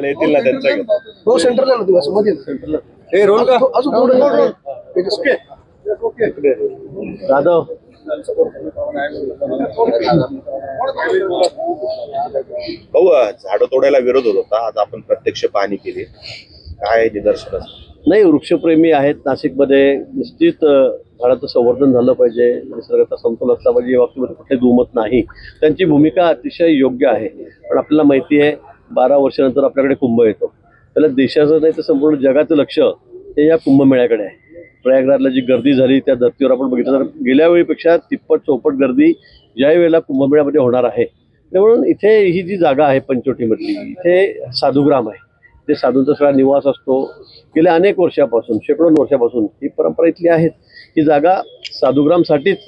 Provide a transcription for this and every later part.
येतील ना त्यांचा हो सेंटरला ना तुम्ही मध्ये सेंटरला हे रोल का अजून थोडं ओके जाधव भाऊ झाडं तोडायला विरोध होत होता, आज आपण प्रत्यक्ष पाहणी केली, काय निदर्शन? नाही, वृक्षप्रेमी आहेत नाशिकमध्ये, निश्चित झाडाचं संवर्धन झालं पाहिजे, निसर्गाचा समतोल असला पाहिजे, या बाबतीमध्ये कुठे दुमत नाही. त्यांची भूमिका अतिशय योग्य आहे. पण आपल्याला माहिती आहे 12 वर्षानंतर आपल्याकडे कुंभ येतो. त्याला देशाचं नाही तर संपूर्ण जगाचं लक्ष हे या कुंभमेळ्याकडे आहे. प्रयागराजला जी गर्दी झाली त्या धर्तीवर आपण बघितलं तर गेल्या वेळीपेक्षा तिप्पट चौपट गर्दी ज्या वेळेला कुंभमेळ्यामध्ये होणार आहे. म्हणून इथे ही जी जागा आहे पंचवटीमधली, इथे साधुग्राम आहे, ते साधूंचा सगळा निवास असतो. गेल्या अनेक वर्षापासून, शेकडो वर्षापासून ही परंपरा इथली आहे. ही जागा साधुग्रामसाठीच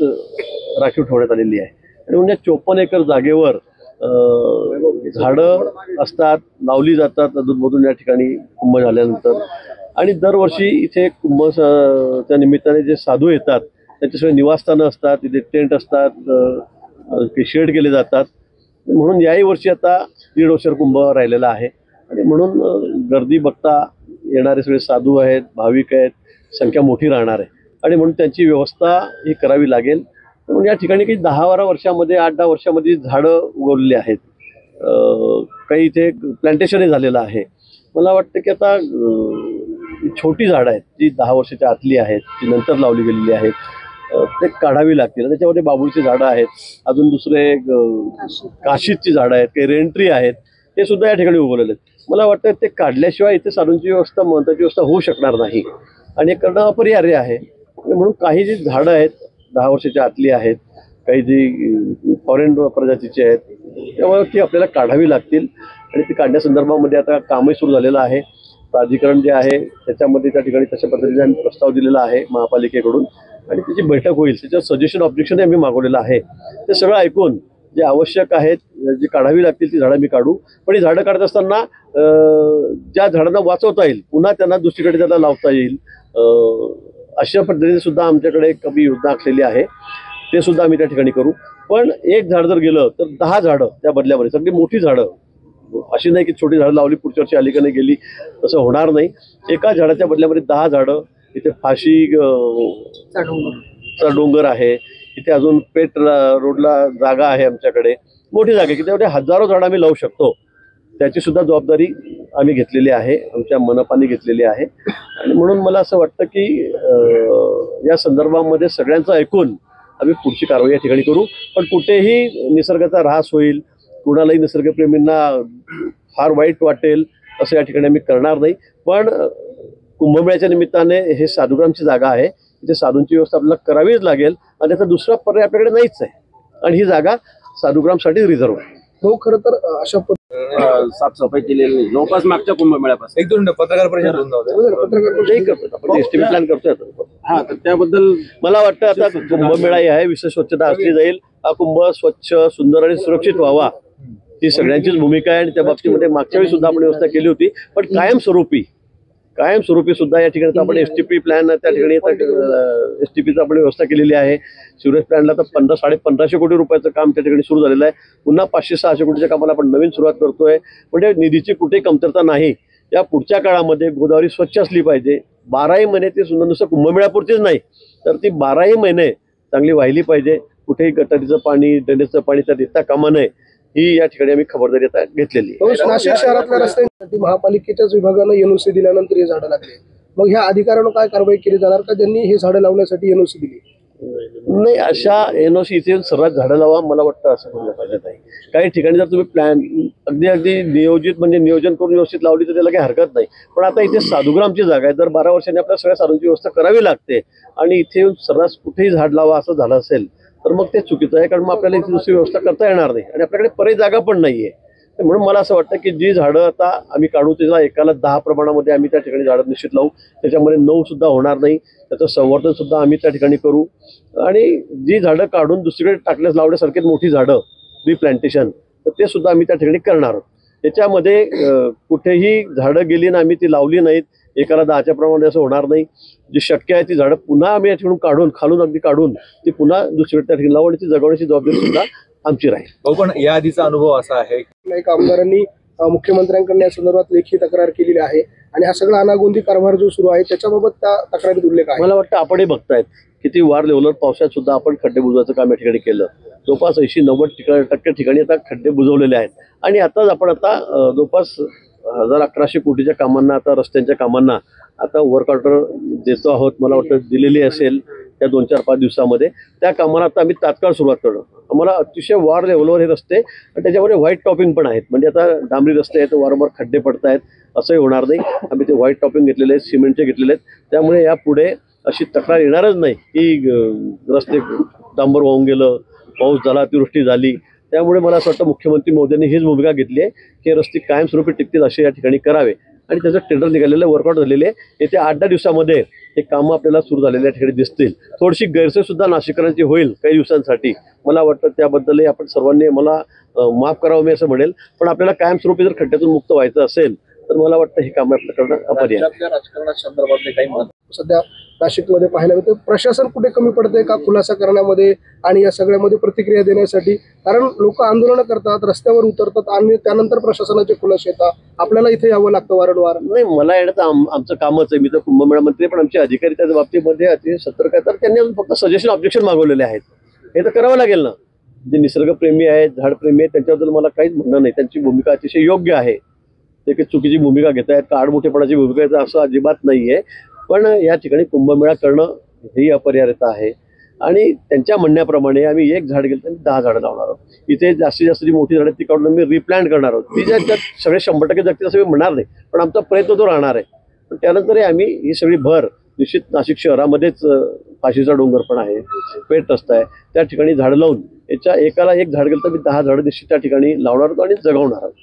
राखीव ठेवण्यात आलेली आहे. आणि म्हणजे 54 एकर जागेवर झाडं असतात, लावली जातात अधूनमधून या ठिकाणी कुंभ झाल्यानंतर. आणि दरवर्षी इथे कुंभाच्या निमित्ताने जे साधू येतात त्यांचे सगळे निवासस्थानं असतात, तिथे टेंट असतात, शेड केले जातात. म्हणून याही वर्षी आता 1.5 वर्षावर कुंभ राहिलेला आहे. आणि म्हणून गर्दी बघता येणारे सगळे साधू आहेत, भाविक आहेत, संख्या मोठी राहणार आहे. आणि म्हणून त्यांची व्यवस्था ही करावी लागेल. म्हणून या ठिकाणी काही 10-12 वर्षामध्ये 8-10 वर्षामध्ये झाडं उगवलेली आहेत. काही इथे प्लांटेशनही झालेलं आहे. मला वाटतं की आता छोटी झाडं आहेत जी 10 वर्षाच्या आतली आहेत, जी नंतर लावली गेलेली आहेत, ते काढावी लागतील. त्याच्यामध्ये बाबुळची झाडं आहेत, अजून दुसरे काशीची झाडं आहेत, काही रेंट्री आहेत, ते सुद्धा या ठिकाणी उगवलेले आहेत. मला वाटतं ते काढल्याशिवाय इथे साधूंची व्यवस्था, महत्त्वाची व्यवस्था होऊ शकणार नाही. आणि हे करणं अपरिहार्य आहे. म्हणून काही जी झाडं आहेत 10 वर्षाच्या आतली आहेत, काही जी फॉरेन प्रजातीची आहेत, त्यामुळे ती आपल्याला काढावी लागतील. आणि ती काढण्यासंदर्भामध्ये आता कामही सुरू झालेलं आहे. प्राधिकरण जे आहे त्याच्यामध्ये त्या ठिकाणी तशा पद्धतीने प्रस्ताव दिलेला आहे महापालिकेकडून. आणि त्याची बैठक होईल, त्याच्यावर सजेशन ऑब्जेक्शन आम्ही मागवलेलं आहे. ते सगळं ऐकून जे आवश्यक आहेत, जी काढावी लागतील ती झाडं मी काढू. पण ही झाडं काढत असताना ज्या झाडांना वाचवता येईल, पुन्हा त्यांना दुसरीकडे त्याला लावता येईल, अशा पद्धतीने सुद्धा आमच्याकडे कमी योजना आखलेली आहे. ते सुद्धा आम्ही त्या ठिकाणी करू. पण एक झाड जर गेलं तर 10 झाडं त्या बदल्यामध्ये, सगळी मोठी झाडं, अशी नाही की छोटी झाडं लावली पुढच्या वर्षी आली का नाही गेली, तसं होणार नाही. एका झाडाच्या बदल्यामध्ये 10 झाडं. इथे फाशीचा डोंगर आहे, इथे अजून पेठ रोडला जागा आहे आमच्याकडे, मोठी जागा आहे की त्यामध्ये हजारो झाडं आम्ही लावू शकतो. त्याची सुद्धा जबाबदारी आम्ही घेतलेली आहे, आमच्या मनपाने घेतलेली आहे. आणि म्हणून मला असं वाटतं की या संदर्भामध्ये सगळ्यांचं ऐकून आम्ही पुढची कारवाई या ठिकाणी करू. पण कुठेही निसर्गाचा ऱ्हास होईल, कुणालाही निसर्गप्रेमींना फार वाईट वाटेल असं या ठिकाणी आम्ही करणार नाही. पण कुंभमेळ्याच्या निमित्ताने हे साधुग्रामची जागा आहे, तिथे साधूंची व्यवस्था आपल्याला करावीच लागेल. आणि त्याचा दुसरा पर्याय आपल्याकडे नाहीच आहे. आणि ही जागा साधुग्रामसाठी रिझर्व आहे. हो, खरं तर अशा साफसफाई केलेली नाही जवळपास मागच्या कुंभमेळ्यापासून. 1-2 पत्रकार परिषद होऊन करतो आपण, एस्टिमेट प्लॅन करतोय. हा, तर त्याबद्दल मला वाटतं आता कुंभमेळा आहे, विशेष स्वच्छता असली जाईल. हा कुंभ स्वच्छ, सुंदर आणि सुरक्षित व्हावा ही सगळ्यांचीच भूमिका आहे. आणि त्या बाबतीमध्ये मागच्या वेळी सुद्धा आपण व्यवस्था केली होती. पण कायमस्वरूपी सुद्धा या ठिकाणी आपण एसटीपी प्लॅन त्या ठिकाणी एसटीपीचा आपण व्यवस्था केलेली आहे. सिवरेज प्लॅनला तर 1500 कोटी रुपयाचं काम त्या ठिकाणी सुरू झालेलं आहे. पुन्हा 500-600 कोटीच्या कामाला आपण नवीन सुरुवात करतोय. म्हणजे निधीची कुठेही कमतरता नाही. या पुढच्या काळामध्ये गोदावरी स्वच्छ असली पाहिजे. 12ही महिने ती सुंदर, नुसतं कुंभमेळ्यापुरतीच नाही तर ती 12ही महिने चांगली वाहिली पाहिजे. कुठेही गटारीचं पाणी, ड्रेनेजचं पाणी त्या देता कामा नये, ही या ठिकाणी आम्ही खबरदारी आता घेतलेली आहे. नाशिक शहरातल्या रस्त्यांसाठी महापालिकेच्याच विभागानं एनओसी दिल्यानंतर हे झाडं लागले. मग ह्या अधिकाऱ्यांना काय कारवाई केली जाणार का ज्यांनी हे झाडं लावण्यासाठी एनओसी दिली? नाही, अशा एनओसी इथे सर्वात झाडं लावा मला वाटतं असं म्हणलं पाहिजे नाही. काही ठिकाणी जर तुम्ही प्लॅन अगदी नियोजित म्हणजे नियोजन करून व्यवस्थित लावली तर त्याला काही हरकत नाही. पण आता इथे साधुग्रामची जागा आहे, दर 12 वर्षांनी आपल्या सगळ्या साधूंची व्यवस्था करावी लागते. आणि इथे सर्रास कुठेही झाड लावा असं झालं असेल तर मग ते चुकीचं आहे. कारण मग आपल्याला इथे दुसरी व्यवस्था करता येणार नाही आणि आपल्याकडे पर्यायी जागा पण नाहीये. म्हणून मला असं वाटतं की जी झाडं आता आम्ही काढू त्याला एकाला 10 प्रमाणामध्ये आम्ही त्या ठिकाणी झाडं निश्चित लावू. त्याच्यामध्ये 9 सुद्धा होणार नाही. त्याचं संवर्धन सुद्धा आम्ही त्या ठिकाणी करू. आणि जी झाडं काढून दुसरीकडे टाकल्यास लावण्यासारखी मोठी झाडं रिप्लांटेशन तर ते सुद्धा आम्ही त्या ठिकाणी करणार आहोत. त्याच्यामध्ये कुठेही झाडं गेली ना आम्ही ती लावली नाहीत, एकाला 10च्या प्रमाणे असं होणार नाही. जी शक्य आहे ती झाडं पुन्हा आम्ही या ठिकाणी काढून, खालून अगदी काढून ती पुन्हा दुसरीकडे त्या ठिकाणी लावू आणि ती जगवण्याची जबाबदारी सुद्धा आमची राहील. पण या आधीचा अनुभव असा आहे की आमदारांनी मुख्यमंत्र्यांकडून या संदर्भात लेखी तक्रार केलेली आहे आणि हा सगळा अनागोंदी कारभार जो सुरू आहे त्याच्याबाबत त्या तक्रारीत उल्लेख आहे. मला वाटतं आपणही बघतायत किती वार लेवलवर पावसात सुद्धा आपण खड्डे बुजवायचं काम या ठिकाणी केलं. जवळपास 80-90% ठिकाणी आता खड्डे बुजवलेले आहेत आणि आताच आपण जवळपास 1100 कोटीच्या कामांना, आता रस्त्यांच्या कामांना आता वर्क ऑर्डर देतो आहोत. मला वाटतं दिलेली असेल त्या 2-4-5 दिवसामध्ये. त्या कामाला आता आम्ही तात्काळ सुरुवात करू. आम्हाला अतिशय वार लेवलवर हे रस्ते आणि त्याच्यामध्ये व्हाईट टॉपिंग पण आहेत. म्हणजे आता डांबरी रस्ते आहेत, वारंवार खड्डे पडत आहेत, असंही होणार नाही. आम्ही ते व्हाईट टॉपिंग घेतलेले आहेत, सिमेंटचे घेतलेले आहेत. त्यामुळे यापुढे अशी तक्रार येणारच नाही की रस्ते डांबर वाहून गेलं, पाऊस झाला, अतिवृष्टी झाली. त्यामुळे मला असं वाटतं मुख्यमंत्री मोदींनी हीच भूमिका घेतली आहे की रस्ते कायमस्वरूपी टिकतील असे या ठिकाणी करावे आणि त्याचं टेंडर निघालेलं, वर्कआउट झालेले आहे. येत्या 8-10 दिवसामध्ये हे कामं आपल्याला सुरू झालेल्या या ठिकाणी दिसतील. थोडीशी गैरसोय सुद्धा नाशिककरांची होईल काही दिवसांसाठी. मला वाटतं त्याबद्दलही आपण सर्वांनी मला माफ करावं मी असं म्हणेल. पण आपल्याला कायमस्वरूपी जर खड्ड्यातून मुक्त व्हायचं असेल तर मला वाटतं हे काम आपलं करणं अपरिहार्य आहे. राजकारणासंदर्भातले काही मत सध्या नाशिकमध्ये पाहायला मिळतं प्रशासन कुठे कमी पडतंय का खुलासा करण्यामध्ये आणि या सगळ्यामध्ये प्रतिक्रिया देण्यासाठी. कारण लोक आंदोलनं करतात, रस्त्यावर उतरतात आणि त्यानंतर प्रशासनाचे खुलासे येतात. आपल्याला इथे यावं लागतं वारंवार. नाही, मला येणं आमचं कामच आहे. मी तर कुंभमेळा मंत्री, पण आमचे अधिकारी त्या बाबतीमध्ये अतिशय सतर्क आहेत. तर त्यांनी अजून फक्त सजेशन, ऑब्जेक्शन मागवलेले आहेत. हे तर करावं लागेल ना. जे निसर्गप्रेमी आहेत, झाडप्रेमी आहेत, त्यांच्याबद्दल मला काहीच म्हणणं नाही. त्यांची भूमिका अतिशय योग्य आहे. ते काही चुकीची भूमिका घेत आहेत का आडमोठेपणाची भूमिका घेत असं अजिबात नाही आहे. पण या ठिकाणी कुंभमेळा करणं ही अपरिहार्यता आहे आणि त्यांच्या म्हणण्याप्रमाणे आम्ही 1 झाड गेलं तर 10 झाडं लावणार आहोत. इथे जास्तीत जास्त जी मोठी झाडं ती काढून आम्ही रिप्लांट करणार आहोत. ती ज्यात सगळे 100% जगतील असं मी म्हणणार नाही, पण आमचा प्रयत्न तो राहणार आहे. पण त्यानंतरही आम्ही ही सगळी भर निश्चित नाशिक शहरामध्येच फाशीचा डोंगर पण आहे, पेठ रस्ता आहे, त्या ठिकाणी झाडं लावून याच्या एकाला 1 झाड गेलं तर मी 10 झाडं निश्चित त्या ठिकाणी लावणार आहोत आणि जगवणार आहोत.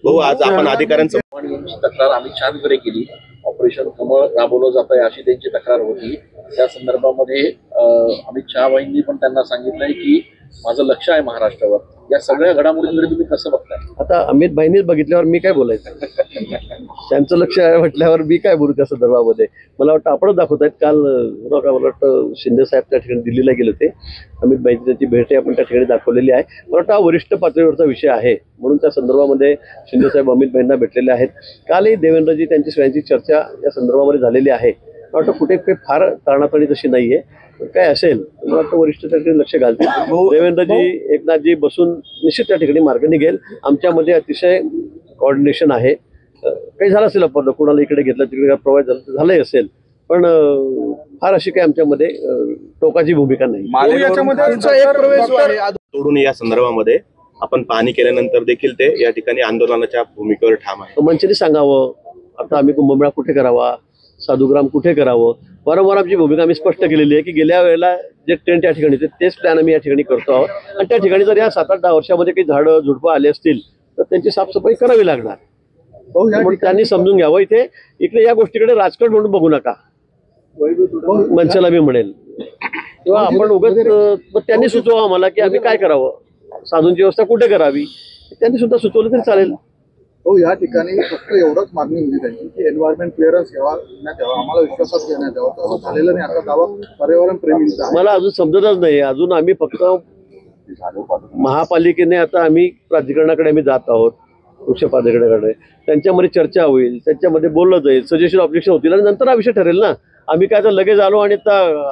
भाऊ, आज आपण अधिकाऱ्यांचं यांची तक्रार अमित शहाकडे केली. ऑपरेशन कमळ राबवलं जात आहे अशी त्यांची तक्रार होती. त्या संदर्भामध्ये अमित शहाबाईंनी पण त्यांना सांगितलंय की माझं लक्ष आहे महाराष्ट्रावर. या सगळ्या घडामोडींकडे तुम्ही कसं बघताय? आता अमित भाईंनीच बघितल्यावर मी काय बोलायचं? त्यांचं लक्ष आहे म्हटल्यावर मी काय बोलू त्या संदर्भामध्ये? मला वाटतं आपणच दाखवत आहेत. काल मला वाटतं शिंदे साहेब त्या ठिकाणी दिल्लीला गेले होते. अमित भाईंची त्यांची भेट आपण त्या ठिकाणी दाखवलेली आहे. मला वाटतं हा वरिष्ठ पातळीवरचा विषय आहे म्हणून त्या संदर्भामध्ये शिंदे साहेब अमित भाईंना भेटलेले आहेत. कालही देवेंद्रजी त्यांची सगळ्यांची चर्चा या संदर्भामध्ये झालेली आहे. मला वाटतं कुठे काही फार ताणाताणी तशी नाहीये. काय असेल मला वाटतं वरिष्ठ त्या ठिकाणी लक्ष घालतील. देवेंद्रजी, एकनाथजी बसून निश्चित त्या ठिकाणी मार्ग निघेल. आमच्यामध्ये अतिशय कोऑर्डिनेशन आहे. काही झालं असेल आपण कोणाला इकडे घेतलं तिकडे प्रवास झाला झालंही असेल, पण फार अशी काही आमच्यामध्ये टोकाची भूमिका नाही. तोडून या संदर्भामध्ये आपण पाहणी केल्यानंतर देखील ते या ठिकाणी आंदोलनाच्या भूमिकेवर ठाम आहे. मंचाने सांगावं आता आम्ही कुंभमेळा कुठे करावा, साधुग्राम कुठे करावं. वारंवार आमची भूमिका आम्ही स्पष्ट केलेली आहे की गेल्या वेळेला जे टेंट या ठिकाणी होते तेच प्लॅन आम्ही या ठिकाणी करतो आहोत आणि त्या ठिकाणी जर या 7-8-10 वर्षामध्ये काही झाडं झुडपं आले असतील तर त्यांची साफसफाई करावी लागणार. म्हणून त्यांनी समजून घ्यावं. इकडे या गोष्टीकडे राजकारण म्हणून बघू नका, मंचाला मी म्हणेल. किंवा आपण उगाच त्यांनी सुचवा आम्हाला की आम्ही काय करावं, साधूंची व्यवस्था कुठे करावी, त्यांनी सुद्धा सुचवलं तरी चालेल. हो, या ठिकाणी फक्त एवढंच मागणी होती त्यांची की एन्व्हायरमेंट क्लिअरन्स घेण्यात यावा, आम्हाला विश्वासात घेण्यात यावा. तसं झालेलं नाही. आता दावा पर्यावरण प्रेमींचा आहे. मला अजून समजतच नाही. अजून आम्ही फक्त महापालिकेने आता आम्ही प्राधिकरणाकडे आम्ही जात आहोत, वृक्ष प्राधिकरणाकडे. त्यांच्यामध्ये चर्चा होईल, त्यांच्यामध्ये बोललं जाईल, सजेशन ऑब्जेक्शन होतील आणि नंतर हा विषय ठरेल ना. आम्ही काय तर लगेच आलो आणि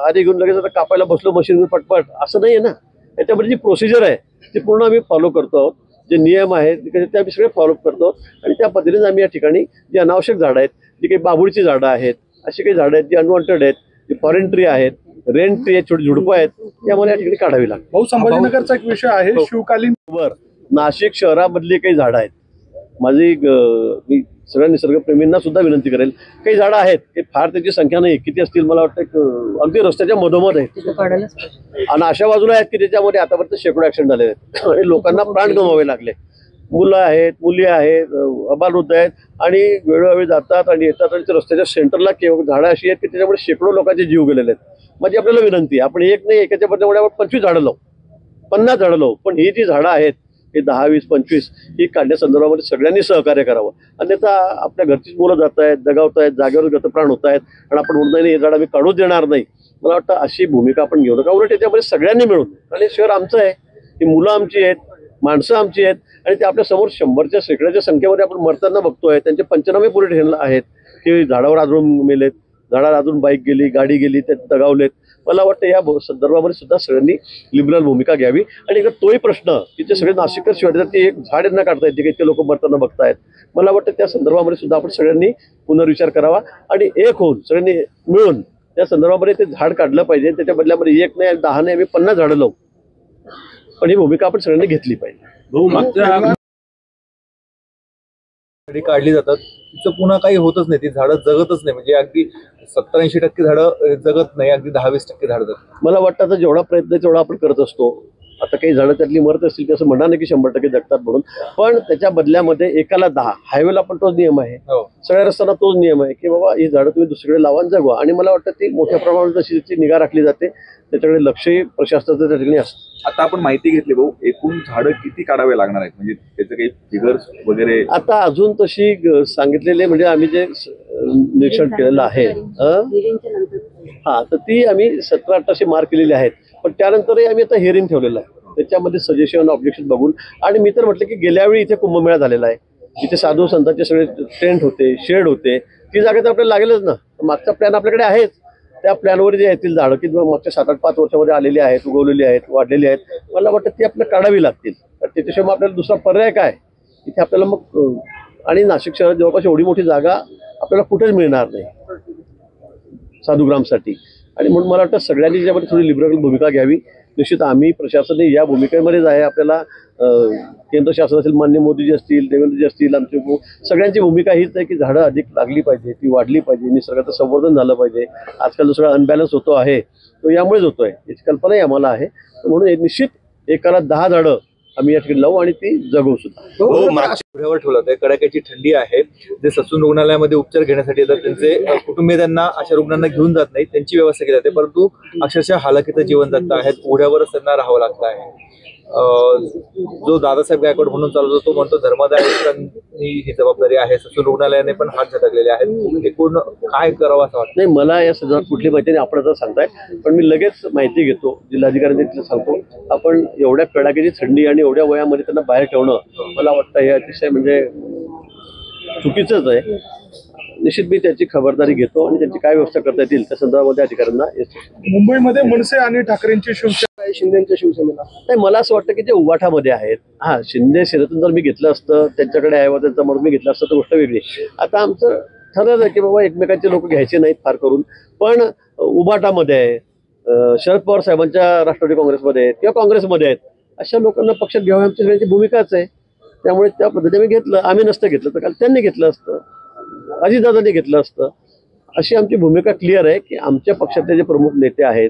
आधी घेऊन लगेच आता कापायला बसलो मशीनवर पटपट, असं नाही आहे ना. याच्यामध्ये जी प्रोसिजर आहे ती पूर्ण आम्ही फॉलो करतो आहोत. जे नियम आहेत ते आम्ही सगळे फॉलो करतो आणि त्या पद्धतीने आम्ही या ठिकाणी जी अनावश्यक झाडं आहेत, जी काही बाबुळची झाडं आहेत, अशी काही झाडं आहेत जी अनवॉन्टेड आहेत, जी फॉरेन ट्री आहेत, रेन ट्री आहेत, छोटी झुडपं आहेत, ती आम्हाला या ठिकाणी काढावी लागतात. भाऊ, संभाजीनगरचा एक विषय आहे शिवकालीन नाशिक शहरामधली काही झाडं आहेत. मी सगळ्या निसर्गप्रेमींना सुद्धा विनंती करेल, काही झाडं आहेत ते फार त्याची संख्या नाही, किती असतील मला वाटतं अगदी रस्त्याच्या मधोमध आहेत आणि अशा बाजूला आहेत की त्याच्यामध्ये आतापर्यंत शेकडो ऍक्सिडेंट झाले आहेत आणि लोकांना प्राण गमवावे लागले. मुलं आहेत, मुली आहेत, अबालवृद्ध आहेत आणि वेळोवेळी जातात आणि येतात आणि रस्त्याच्या सेंटरला झाडं अशी आहेत की त्याच्यामुळे शेकडो लोकांचे जीव गेलेले आहेत. माझी आपल्याला विनंती आहे, आपण एक नाही एकाच्या बदल्यामुळे आपण 25 झाडं लावू, 50 झाडं लावू, पण ही जी झाडं आहेत हे 10, 20, 25 ही काढण्यासंदर्भामध्ये सगळ्यांनी सहकार्य करावं. अन्यथा आपल्या घरचीच मुलं जात आहेत, दगावत आहेत, जागेवर गतप्राण होत आहेत आणि आपण म्हणत नाही हे झाड आम्ही काढूच देणार नाही. मला वाटतं अशी भूमिका आपण घेऊ नका. उलट याच्यामध्ये सगळ्यांनी मिळून, आणि शहर आमचं आहे, ही मुलं आमची आहेत, माणसं आमची आहेत आणि ते आपल्या समोर 100च्या शेकड्याच्या संख्येमध्ये आपण मरताना बघतोय. त्यांचे पंचनामे पुढे ठेवले आहेत की झाडावर आदळून मेलेत, झाडावर आदळून बाईक गेली, गाडी गेली, ते दगावलेत. मला वाटतं या संदर्भामध्ये सुद्धा सगळ्यांनी लिबरल भूमिका घ्यावी. आणि एकदा तोही प्रश्न की ते सगळे नाशिककर शिवाय ते एक झाड यांना काढता येते की इतके लोक मरताना बघतायत. मला वाटतं त्या संदर्भामध्ये सुद्धा आपण सगळ्यांनी पुनर्विचार करावा आणि एक होऊन सगळ्यांनी मिळून त्या संदर्भामध्ये ते झाड काढलं पाहिजे. त्याच्या बदल्यामध्ये 1 नाही 10 नाही आम्ही 50 झाडं लावू, पण ही भूमिका आपण सगळ्यांनी घेतली पाहिजे. काढली जातात तिचं पुन्हा काही होतच नाही, ती झाडं जगतच नाही. म्हणजे अगदी 70-80% झाडं जगत नाही, अगदी 10-20% झाडं जगतात. मला वाटतं आता जेवढा प्रयत्न आहे तेवढा आपण करत असतो. आता काही झाडं त्यातली मरत असतील की असं म्हणणार नाही की 100% जगतात म्हणून, पण त्याच्या बदल्यामध्ये एकाला 10 हायवेला पण तोच नियम आहे, सगळ्या रस्त्यांना तोच नियम आहे की बाबा ही झाडं तुम्ही दुसरीकडे लावा आणि जगवा. आणि मला वाटतं ती मोठ्या प्रमाणात जशी त्याची निगा राखली जाते, त्याच्याकडे लक्षही प्रशासनाचं त्या ठिकाणी असतं. आता आपण माहिती घेतली भाऊ, एकूण झाडं किती काढावे लागणार आहेत, म्हणजे त्याचं काही फिगर्स वगैरे? आता अजून तशी सांगितलेले म्हणजे आम्ही जे निरीक्षण केलेलं आहे तर ती आम्ही 17-18 मार्क केलेली आहेत. पण त्यानंतरही आम्ही आता हिअरिंग ठेवलेलं आहे, त्याच्यामध्ये सजेशन ऑब्जेक्शन बघून. आणि मी तर म्हटलं की गेल्या वेळी इथे कुंभमेळा झालेला आहे, इथे साधू संतांचे सगळे टेंट होते, शेड होते, ती जागा तर आपल्याला लागेलच ना. मागचा प्लॅन आपल्याकडे आहेच, त्या प्लॅनवर जे येतील झाडं की मागच्या 7-8-5 वर्षामध्ये आलेली आहेत, उगवलेली आहेत, वाढलेली आहेत, मला वाटतं ती आपल्याला काढावी लागतील. तर त्याच्याशिवाय मग आपल्याला दुसरा पर्याय काय इथे आपल्याला मग. आणि नाशिक शहरात जवळपास एवढी मोठी जागा आपल्याला कुठेच मिळणार नाही साधुग्रामसाठी. आणि म्हणून मला वाटतं सगळ्यांनी त्याच्यामध्ये थोडी लिबरल भूमिका घ्यावी. निश्चित आम्ही प्रशासनाने या भूमिकेमध्येच आहे. आपल्याला केंद्र शासन असेल, मान्य मोदीजी असतील, देवेंद्रजी असतील, आमचे सगळ्यांची भूमिका हीच आहे की झाडं अधिक लागली पाहिजे, ती वाढली पाहिजे, निसर्गाचं संवर्धन झालं पाहिजे. आजकाल जो सगळा अनबॅलन्स होतो आहे तो यामुळेच होतोय, याची कल्पनाही आम्हाला आहे. म्हणून निश्चित एकाला 10 झाडं आम्ही या ठिकाणी लावू आणि ती जगवू सुद्धा. उघड्यावर ठेवलं होतं, कडाक्याची थंडी आहे. जे ससून रुग्णालयामध्ये उपचार घेण्यासाठी येतात त्यांचे कुटुंबीय त्यांना अशा रुग्णांना घेऊन जात नाही, त्यांची व्यवस्था केली जाते, परंतु अक्षरशः हालाकीचं जीवन जगत आहेत, उघड्यावरच त्यांना राहावं लागतं आहे. जो दादासाहेब गायकवाड म्हणून चालवतो तो म्हणतो धर्मादायकांनी ही जबाबदारी आहे, ससून रुग्णालयाने पण हात झटकलेले आहेत. एकूण काय करावं असं वाटतं? नाही, मला या संदर्भात कुठली माहिती नाही, आपण आता सांगताय, पण मी लगेच माहिती घेतो, जिल्हाधिकाऱ्यांनी तिला सांगतो. आपण एवढ्या कडाक्याची थंडी आणि एवढ्या वयामध्ये त्यांना बाहेर ठेवणं मला वाटतं हे अतिशय म्हणजे चुकीचंच आहे. निश्चित मी त्याची खबरदारी घेतो आणि त्याची काय व्यवस्था करता येतील त्या संदर्भामध्ये अधिकाऱ्यांना येतो. मुंबईमध्ये मनसे आणि ठाकरेंची शिवसेना आहे, शिंदेच्या शिवसेनेला नाही, मला असं वाटतं की ते उभाठामध्ये आहेत. शिंदे सेनेतून जर मी घेतलं असतं, त्यांच्याकडे आहे त्यांचा म्हणून मी घेतलं असतं तर गोष्ट वेगळी. आता आमचं ठरलं की बाबा एकमेकांचे लोक घ्यायचे नाहीत फार करून, पण उभाटामध्ये आहे, शरद पवार साहेबांच्या राष्ट्रवादी काँग्रेसमध्ये आहेत किंवा काँग्रेसमध्ये आहेत, अशा लोकांना पक्षात घ्यावं आमची सगळ्यांची भूमिकाच आहे. त्यामुळे त्या पद्धतीने घेतलं. आम्ही नसतं घेतलं तर काल त्यांनी घेतलं असतं, अजितदादांनी घेतलं असतं. अशी आमची भूमिका क्लिअर आहे की आमच्या पक्षातले जे प्रमुख नेते आहेत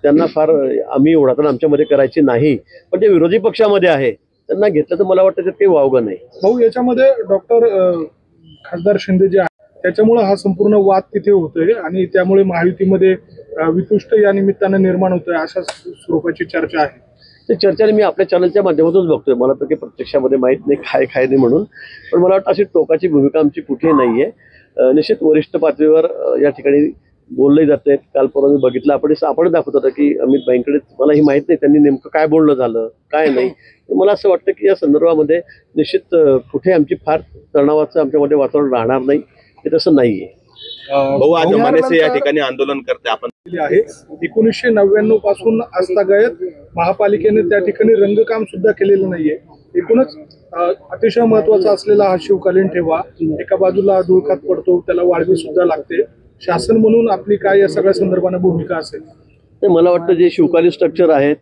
त्यांना फार आम्ही एवढा तर आमच्यामध्ये करायची नाही, पण जे विरोधी पक्षामध्ये आहे त्यांना घेतलं तर मला वाटतं त्यात काही वावगं नाही. भाऊ, याच्यामध्ये खासदार शिंदे जे आहे त्याच्यामुळे हा संपूर्ण वाद तिथे होतोय आणि त्यामुळे महायुतीमध्ये वितुष्ट या निमित्तानं निर्माण होतोय, अशा स्वरूपाची चर्चा आहे. ते चर्चा मी आपल्या चॅनलच्या माध्यमातूनच बघतोय, मला तर काही प्रत्यक्षामध्ये माहीत नाही काय नाही म्हणून, पण मला वाटतं अशी टोकाची भूमिका आमची कुठेही नाही आहे. निश्चित वरिष्ठ पातळीवर या ठिकाणी बोलले जाते. काल परवा मी बघितलं, आपण दाखवत होतं की अमित भाईंकडे, मला ही माहीत नाही त्यांनी नेमकं काय बोलणं झालं काय नाही. मला असं वाटतं की या संदर्भामध्ये निश्चित कुठे आमची फार तणावाचं आमच्यामध्ये वातावरण राहणार नाही, ते तसं नाहीये. भाऊ, आज मनसे या ठिकाणी आंदोलन करते आपण आहे. 1999 पासून आजतागायत महापालिकेने त्या ठिकाणी रंगकाम सुद्धा केलेलं नाहीये. एकूणच अतिशय महत्वाचा असलेला हा शिवकालीन ठेवा एका बाजूला धुळकात पडतो, त्याला वाढवी सुद्धा लागते. शासन म्हणून आपली काय या सगळ्या संदर्भाने भूमिका असेल? मला वाटतं जे शिवकालीन स्ट्रक्चर आहेत,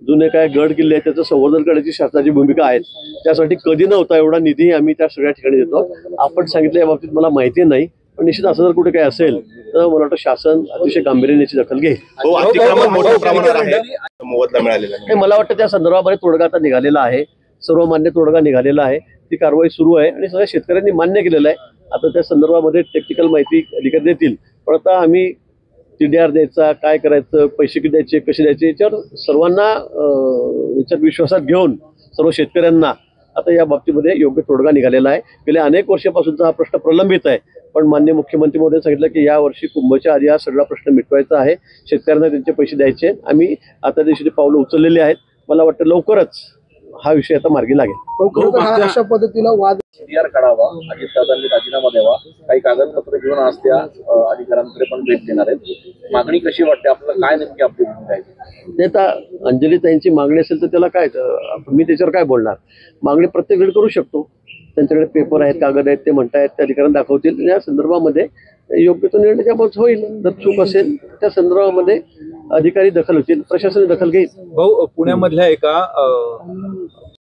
जुने काय गड किल्ले आहेत, त्याचं संवर्धन करण्याची शासनाची भूमिका आहे. त्यासाठी कधी नव्हता एवढा निधी आम्ही त्या सगळ्या ठिकाणी देतो. आपण सांगितलं या बाबतीत मला माहिती नाही, पण निश्चित असं जर कुठे काय असेल तर मला वाटतं शासन अतिशय गांभीर्याने याची दखल घेईल. मोठ्या प्रमाणात आहे, मोबदला मिळालेला नाही. मला वाटतं त्या संदर्भामध्ये तोडगा आता निघालेला आहे, सर्वमान्य तोडगा निघालेला आहे, ती कारवाई सुरू आहे आणि सगळ्या शेतकऱ्यांनी मान्य केलेलं आहे. आता त्या संदर्भामध्ये टेक्निकल माहिती अधिकारी देतील, पण आता आम्ही TDR द्यायचा, काय करायचं, पैसे किती द्यायचे, कसे द्यायचे, याच्यावर सर्वांना याच्यात विश्वासात घेऊन सर्व शेतकऱ्यांना आता या बाबतीमध्ये योग्य तोडगा निघालेला आहे. गेल्या अनेक वर्षापासूनचा हा प्रश्न प्रलंबित आहे, पण माननीय मुख्यमंत्री महोदय सांगितलं की या वर्षी कुंभच्या आधी हा सगळा प्रश्न मिटवायचा आहे, शेतकऱ्यांना त्यांचे पैसे द्यायचे. आम्ही आता दिवशी पावलं उचललेली आहेत. मला वाटतं लवकरच हा विषय आता मार्गी लागेल. पण खरं तर हा अशा पद्धतीनं वाद CDR काढावा, अजितदादांनी राजीनामा द्यावा, काही कागदपत्र घेऊन आज त्या अधिकाऱ्यांकडे पण भेट देणार आहेत. मागणी कशी वाटते आपल्याला, काय नेमकी आपली भूमिका आहे? ते आता अंजलीताईंची मागणी असेल तर त्याला काय, मी त्याच्यावर काय बोलणार. मागणी प्रत्येक वेळी करू शकतो. त्यांच्याकडे पेपर आहेत, कागद आहेत, ते म्हणतायत, त्या अधिकाऱ्यांना दाखवतील. या संदर्भामध्ये योग्य तो निर्णय त्याबाबत होईल. जर चूक असेल त्या संदर्भामध्ये अधिकारी दखल होतील, प्रशासन दखल घेईल. भाऊ, पुण्यामधल्या एका